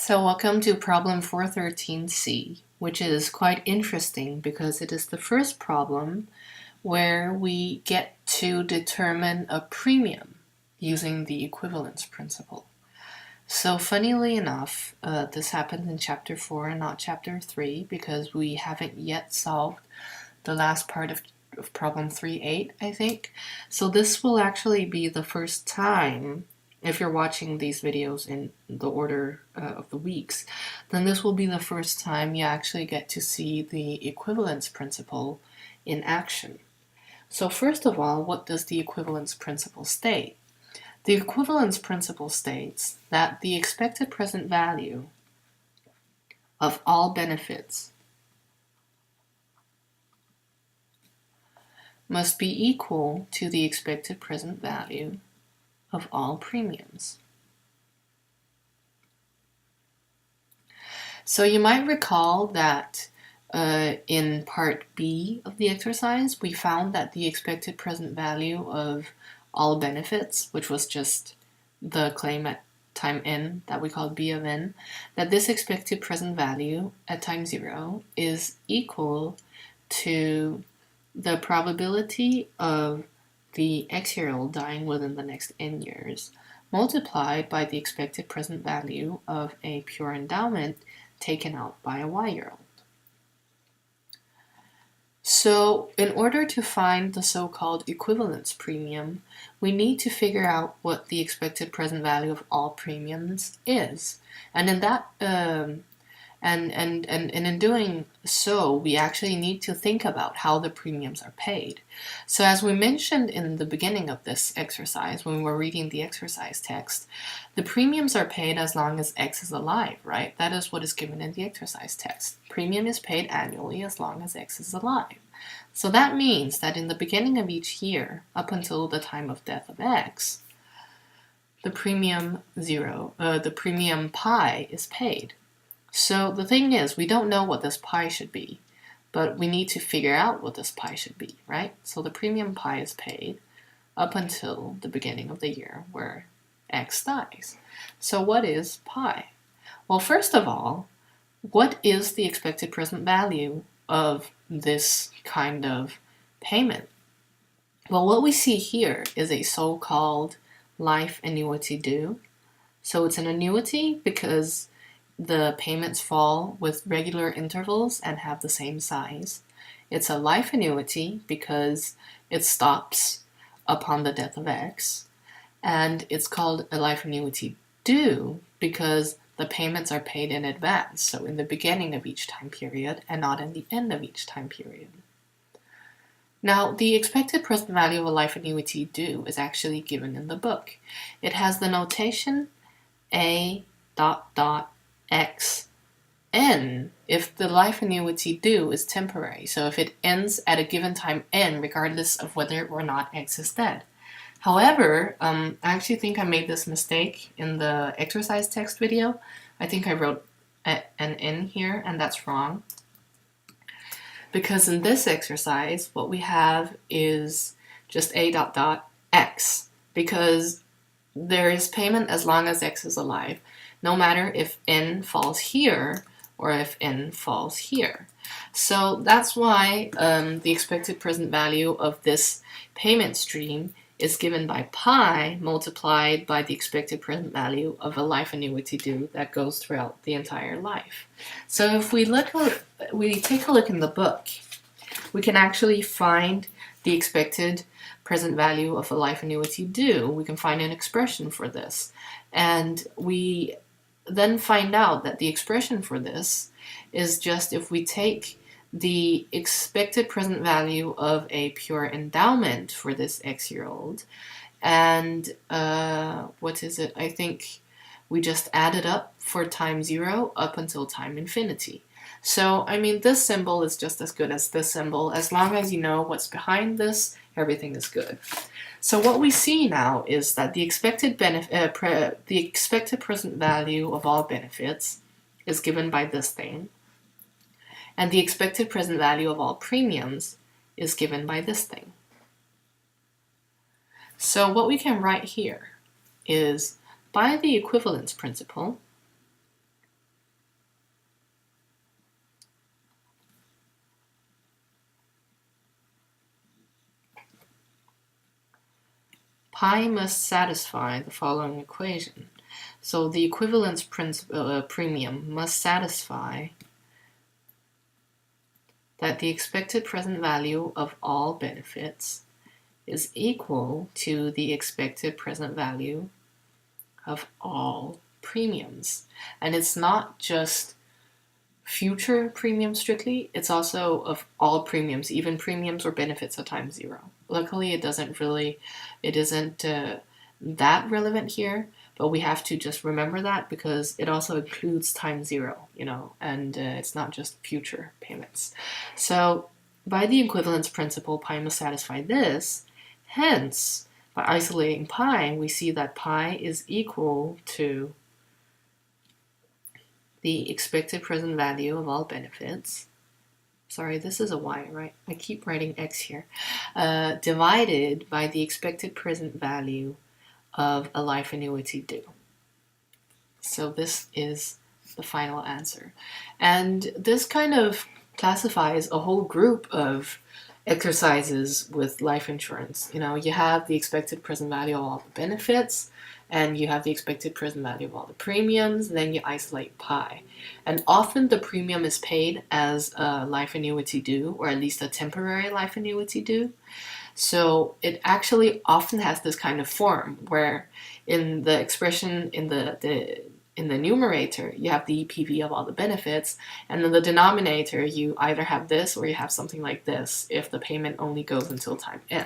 So welcome to problem 413C, which is quite interesting because it is the first problem where we get to determine a premium using the equivalence principle. So funnily enough, this happened in chapter 4 and not chapter 3 because we haven't yet solved the last part of problem 3.8, I think. So this will actually be the first time, if you're watching these videos in the order of the weeks, then this will be the first time you actually get to see the equivalence principle in action. So first of all, what does the equivalence principle state? The equivalence principle states that the expected present value of all benefits must be equal to the expected present value of all premiums. So you might recall that in part B of the exercise, we found that the expected present value of all benefits, which was just the claim at time n that we called B of n, that this expected present value at time 0 is equal to the probability of the x-year-old dying within the next n years multiplied by the expected present value of a pure endowment taken out by a y-year-old. So in order to find the so-called equivalence premium, we need to figure out what the expected present value of all premiums is. And in that and in doing so, we actually need to think about how the premiums are paid. So as we mentioned in the beginning of this exercise, when we were reading the exercise text, the premiums are paid as long as X is alive, right? That is what is given in the exercise text. Premium is paid annually as long as X is alive. So that means that in the beginning of each year, up until the time of death of X, the premium pi is paid. So the thing is, we don't know what this pi should be, but we need to figure out what this pi should be, right? So the premium pi is paid up until the beginning of the year where X dies. So what is pi? Well, first of all, what is the expected present value of this kind of payment? Well, what we see here is a so-called life annuity due. So it's an annuity because the payments fall with regular intervals and have the same size. It's a life annuity because it stops upon the death of X. And it's called a life annuity due because the payments are paid in advance, so in the beginning of each time period and not in the end of each time period. Now, the expected present value of a life annuity due is actually given in the book. It has the notation A ... X n if the life annuity due is temporary. So if it ends at a given time n, regardless of whether or not X is dead. However, I actually think I made this mistake in the exercise text video. I think I wrote an n here, and that's wrong. Because in this exercise, what we have is just A ... X, because there is payment as long as X is alive, no matter if n falls here or if n falls here. So that's why the expected present value of this payment stream is given by pi multiplied by the expected present value of a life annuity due that goes throughout the entire life. So if we take a look in the book, we can actually find the expected present value of a life annuity due. We can find an expression for this. And we then find out that the expression for this is just if we take the expected present value of a pure endowment for this x-year-old, and what is it? I think we just add it up for time 0 up until time infinity. So, I mean, this symbol is just as good as this symbol. As long as you know what's behind this, everything is good. So what we see now is that the expected present value of all benefits is given by this thing, and the expected present value of all premiums is given by this thing. So what we can write here is, by the equivalence principle, pi must satisfy the following equation. So the equivalence premium must satisfy that the expected present value of all benefits is equal to the expected present value of all premiums. And it's not just future premiums strictly, it's also of all premiums, even premiums or benefits at time zero. Luckily, it isn't that relevant here, but we have to just remember that because it also includes time zero, and it's not just future payments. So by the equivalence principle, pi must satisfy this. Hence, by isolating pi, we see that pi is equal to the expected present value of all benefits. Sorry, this is a y, right? I keep writing x here. Divided by the expected present value of a life annuity due. So this is the final answer. And this kind of classifies a whole group of exercises with life insurance. You have the expected present value of all the benefits, and you have the expected present value of all the premiums, then you isolate pi. And often the premium is paid as a life annuity due, or at least a temporary life annuity due. So it actually often has this kind of form where in the expression in the numerator, you have the EPV of all the benefits, and in the denominator, you either have this or you have something like this if the payment only goes until time n.